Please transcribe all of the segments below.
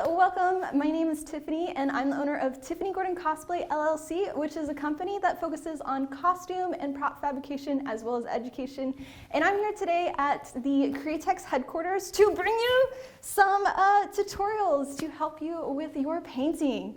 welcome. My name is Tiffany and I'm the owner of Tiffany Gordon Cosplay LLC, which is a company that focuses on costume and prop fabrication as well as education. And I'm here today at the Createx headquarters to bring you some tutorials to help you with your painting.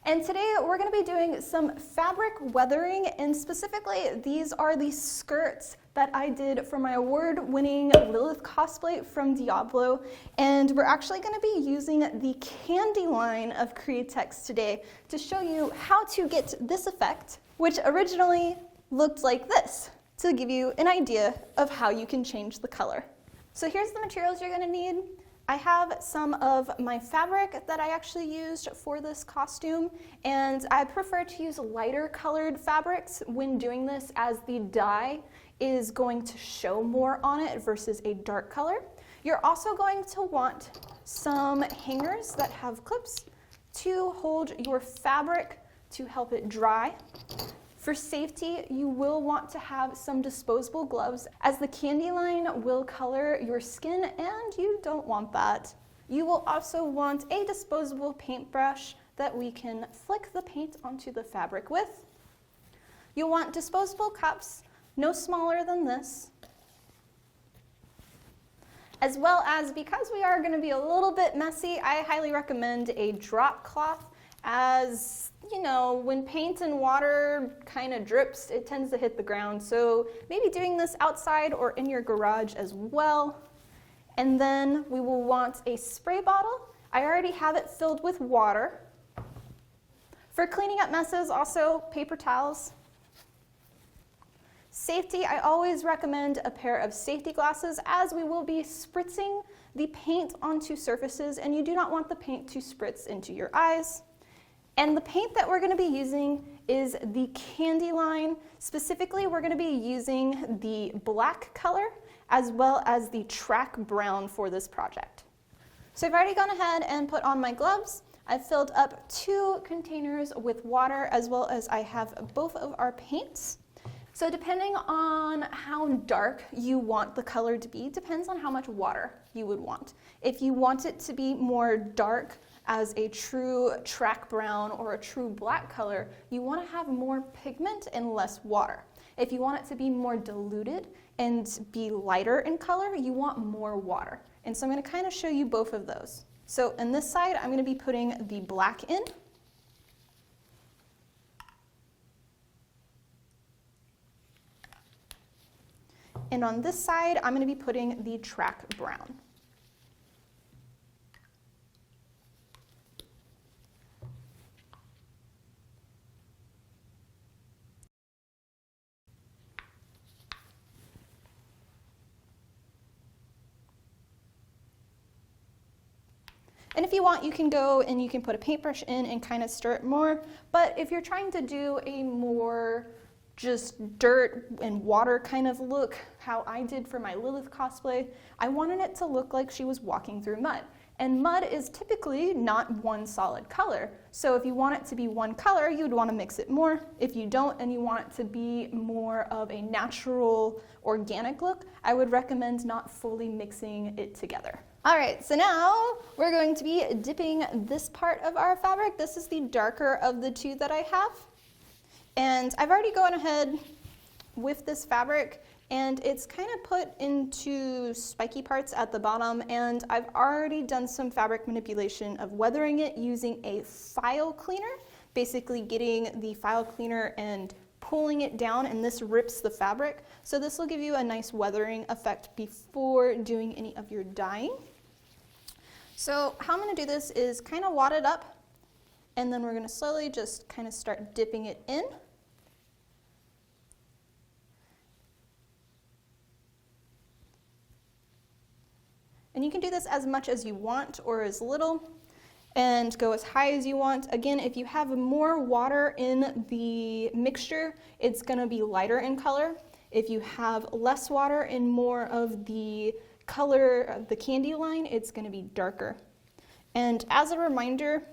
And today we're going to be doing some fabric weathering, and specifically these are the skirts that I did for my award-winning Lilith cosplay from Diablo. And we're actually going to be using the candy line of Createx today to show you how to get this effect, which originally looked like this, to give you an idea of how you can change the color. So here's the materials you're going to need. I have some of my fabric that I actually used for this costume, and I prefer to use lighter colored fabrics when doing this, as the dye is going to show more on it versus a dark color. You're also going to want some hangers that have clips to hold your fabric to help it dry. For safety, you will want to have some disposable gloves, as the candy line will color your skin and you don't want that. You will also want a disposable paintbrush that we can flick the paint onto the fabric with. You'll want disposable cups, no smaller than this, as well as, because we are going to be a little bit messy, I highly recommend a drop cloth. As you know, when paint and water kind of drips, it tends to hit the ground. So maybe doing this outside or in your garage as well. And then we will want a spray bottle. I already have it filled with water. For cleaning up messes, also paper towels. Safety, I always recommend a pair of safety glasses, as we will be spritzing the paint onto surfaces and you do not want the paint to spritz into your eyes. And the paint that we're going to be using is the candy line. Specifically, we're going to be using the black color as well as the track brown for this project. So I've already gone ahead and put on my gloves. I've filled up 2 containers with water, as well as I have both of our paints. So depending on how dark you want the color to be, depends on how much water you would want. If you want it to be more dark, as a true track brown or a true black color, you want to have more pigment and less water. If you want it to be more diluted and be lighter in color, you want more water. And so I'm going to kind of show you both of those. So on this side, I'm going to be putting the black in. And on this side, I'm going to be putting the track brown. And if you want, you can go and you can put a paintbrush in and kind of stir it more. But if you're trying to do a more just dirt and water kind of look, how I did for my Lilith cosplay, I wanted it to look like she was walking through mud. And mud is typically not one solid color. So if you want it to be one color, you'd want to mix it more. If you don't and you want it to be more of a natural, organic look, I would recommend not fully mixing it together. All right, so now we're going to be dipping this part of our fabric. This is the darker of the 2 that I have. And I've already gone ahead with this fabric, and it's kind of put into spiky parts at the bottom, and I've already done some fabric manipulation of weathering it using a file cleaner, basically getting the file cleaner and pulling it down, and this rips the fabric. So this will give you a nice weathering effect before doing any of your dyeing. So how I'm going to do this is kind of wad it up, and then we're going to slowly just kind of start dipping it in. And you can do this as much as you want or as little, and go as high as you want. Again, if you have more water in the mixture, it's going to be lighter in color. If you have less water and more of the color of the candy line, it's going to be darker. And as a reminder,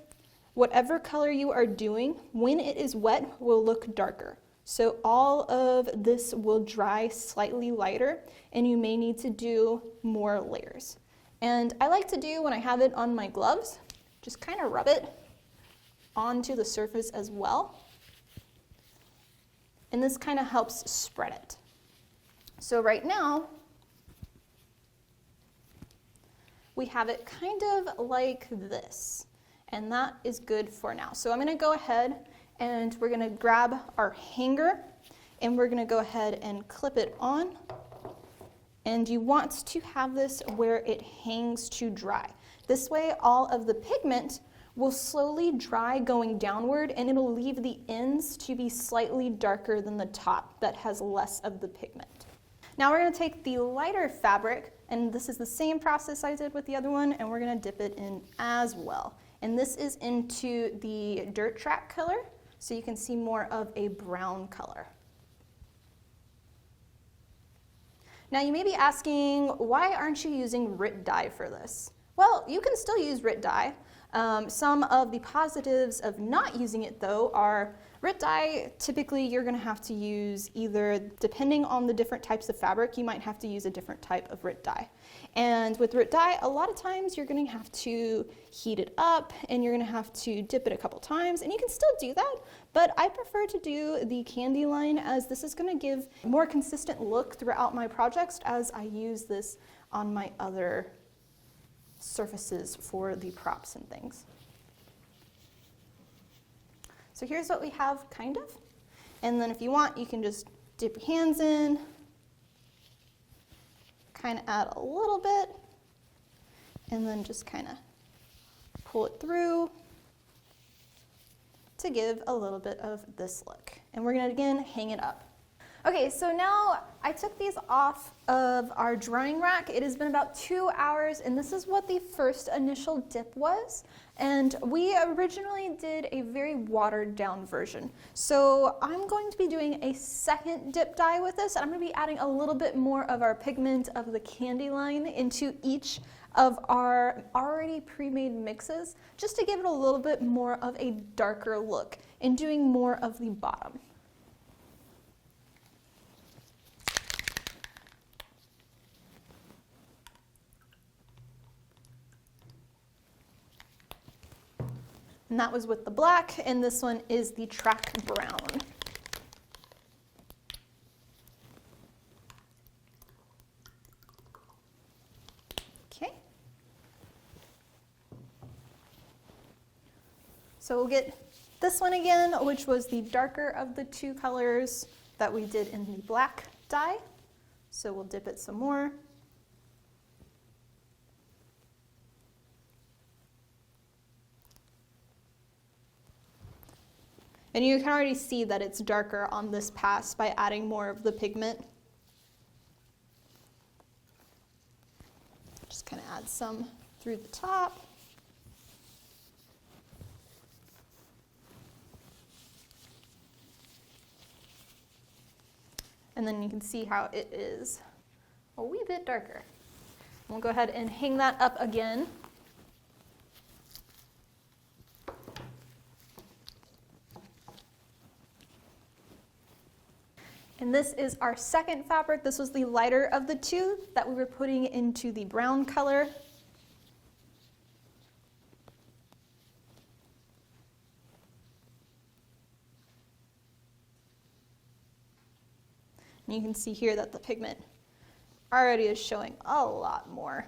whatever color you are doing, when it is wet, will look darker. So all of this will dry slightly lighter, and you may need to do more layers. And I like to do, when I have it on my gloves, just kind of rub it onto the surface as well. And this kind of helps spread it. So right now, we have it kind of like this, and that is good for now. So I'm going to go ahead and we're going to grab our hanger and we're going to go ahead and clip it on. And you want to have this where it hangs to dry. This way all of the pigment will slowly dry going downward, and it'll leave the ends to be slightly darker than the top that has less of the pigment. Now we're going to take the lighter fabric, and this is the same process I did with the other one, and we're going to dip it in as well. And this is into the dirt track color, so you can see more of a brown color. Now you may be asking, why aren't you using RIT dye for this? Well, you can still use RIT dye. Some of the positives of not using it though are RIT dye, typically you're going to have to use either, depending on the different types of fabric, you might have to use a different type of RIT dye. And with RIT dye, a lot of times you're going to have to heat it up and you're going to have to dip it a couple times, and you can still do that, but I prefer to do the candy line as this is going to give a more consistent look throughout my projects as I use this on my other surfaces for the props and things. So here's what we have, kind of. And then if you want, you can just dip your hands in, kind of add a little bit, and then just kind of pull it through to give a little bit of this look. And we're going to, again, hang it up. Okay, so now I took these off of our drying rack. It has been about 2 hours, and this is what the first initial dip was. And we originally did a very watered down version. So I'm going to be doing a second dip dye with this, and I'm going to be adding a little bit more of our pigment of the candy line into each of our already pre-made mixes, just to give it a little bit more of a darker look and doing more of the bottom. And that was with the black, and this one is the track brown. Okay. So we'll get this one again, which was the darker of the two colors that we did in the black dye. So we'll dip it some more. And you can already see that it's darker on this pass by adding more of the pigment. Just kind of add some through the top. And then you can see how it is a wee bit darker. We'll go ahead and hang that up again. And this is our second fabric. This was the lighter of the two that we were putting into the brown color. And you can see here that the pigment already is showing a lot more.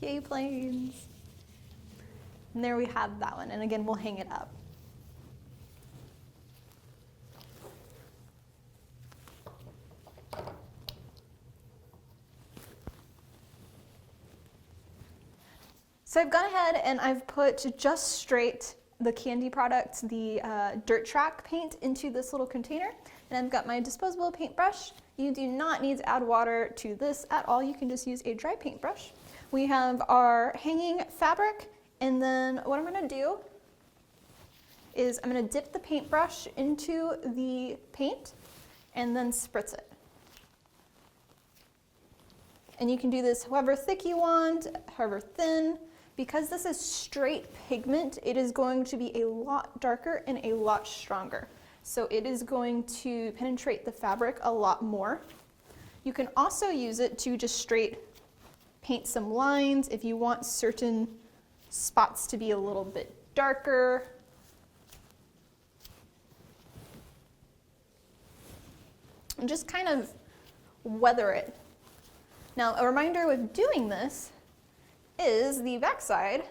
Yay, planes. And there we have that one. And again, we'll hang it up. So I've gone ahead and I've put just straight the candy product, the dirt track paint, into this little container. And I've got my disposable paintbrush. You do not need to add water to this at all. You can just use a dry paintbrush. We have our hanging fabric, and then what I'm going to do is I'm going to dip the paintbrush into the paint and then spritz it. And you can do this however thick you want, however thin. Because this is straight pigment, it is going to be a lot darker and a lot stronger. so it is going to penetrate the fabric a lot more. You can also use it to just straight paint some lines if you want certain spots to be a little bit darker. And just kind of weather it. Now, a reminder with doing this is the backside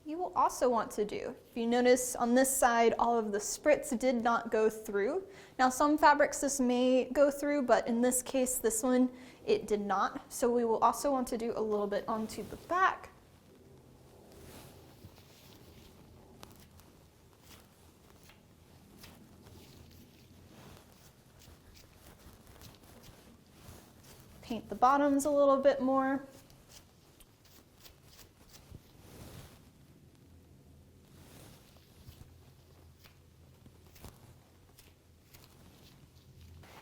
you will also want to do. If you notice on this side, all of the spritz did not go through. Now, some fabrics this may go through, but in this case, this one, it did not. So we will also want to do a little bit onto the back. Paint the bottoms a little bit more.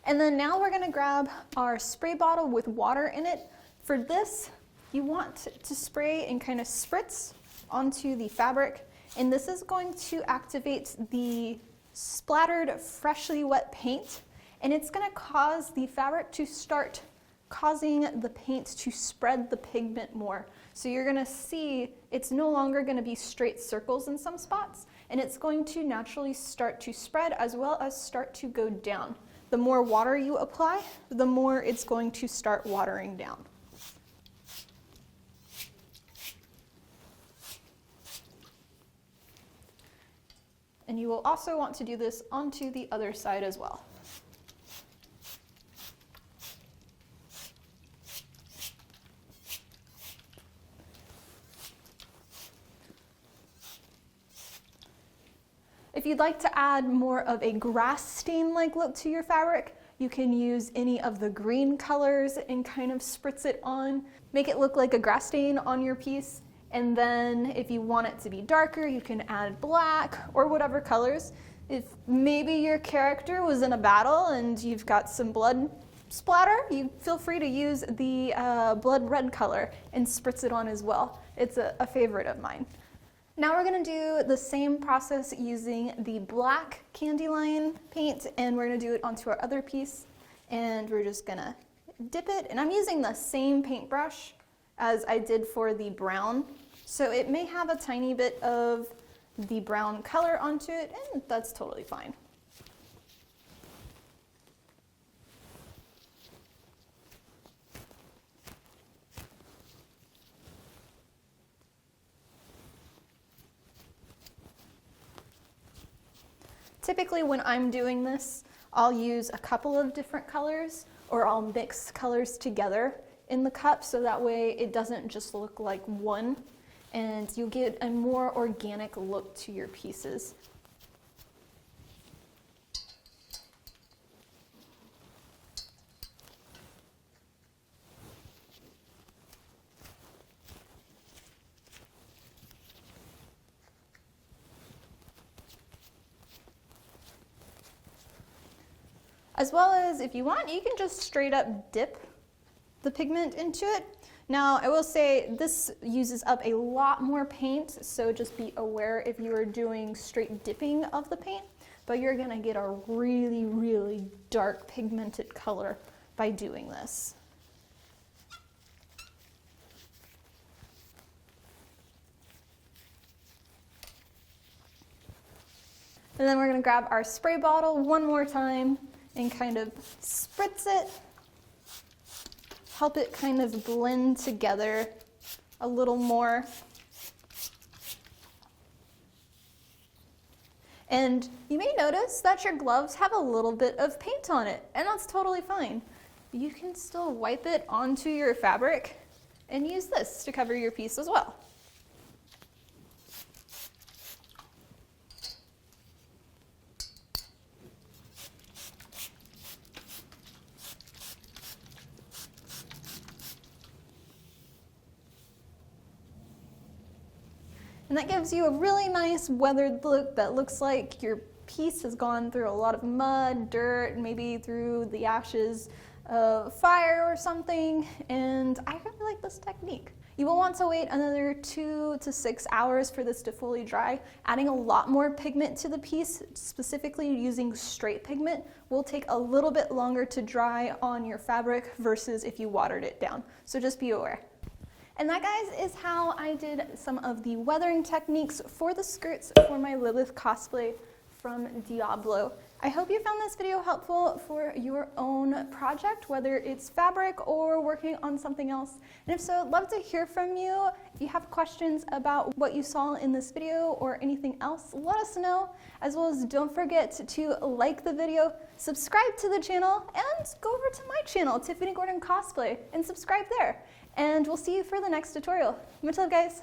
And then now we're gonna grab our spray bottle with water in it. For this, you want to spray and kind of spritz onto the fabric. And this is going to activate the splattered, freshly wet paint. And it's gonna cause the fabric to start causing the paint to spread the pigment more. So you're gonna see it's no longer gonna be straight circles in some spots, and it's going to naturally start to spread as well as start to go down. The more water you apply, the more it's going to start watering down. And you will also want to do this onto the other side as well. If you'd like to add more of a grass stain-like look to your fabric, you can use any of the green colors and kind of spritz it on. Make it look like a grass stain on your piece. And then if you want it to be darker, you can add black or whatever colors. If maybe your character was in a battle and you've got some blood splatter, you feel free to use the blood red color and spritz it on as well. It's a favorite of mine. Now we're gonna do the same process using the black candy line paint, and we're gonna do it onto our other piece, and we're just gonna dip it. And I'm using the same paintbrush as I did for the brown, so it may have a tiny bit of the brown color onto it, and that's totally fine. Typically when I'm doing this, I'll use a couple of different colors, or I'll mix colors together in the cup so that way it doesn't just look like one, and you get a more organic look to your pieces. As well as, if you want, you can just straight up dip the pigment into it. Now, I will say this uses up a lot more paint, so just be aware if you are doing straight dipping of the paint, but you're gonna get a really, really dark pigmented color by doing this. And then we're gonna grab our spray bottle one more time and kind of spritz it, help it kind of blend together a little more. And you may notice that your gloves have a little bit of paint on it, and that's totally fine. You can still wipe it onto your fabric and use this to cover your piece as well. And that gives you a really nice weathered look that looks like your piece has gone through a lot of mud, dirt, maybe through the ashes of fire or something. And I really like this technique. You will want to wait another 2 to 6 hours for this to fully dry. Adding a lot more pigment to the piece, specifically using straight pigment, will take a little bit longer to dry on your fabric versus if you watered it down. So just be aware. And that, guys, is how I did some of the weathering techniques for the skirts for my Lilith cosplay from Diablo. I hope you found this video helpful for your own project, whether it's fabric or working on something else. And if so, I'd love to hear from you. If you have questions about what you saw in this video or anything else, let us know. As well as don't forget to like the video, subscribe to the channel, and go over to my channel, Tiffany Gordon Cosplay, and subscribe there. And we'll see you for the next tutorial. Much love, guys.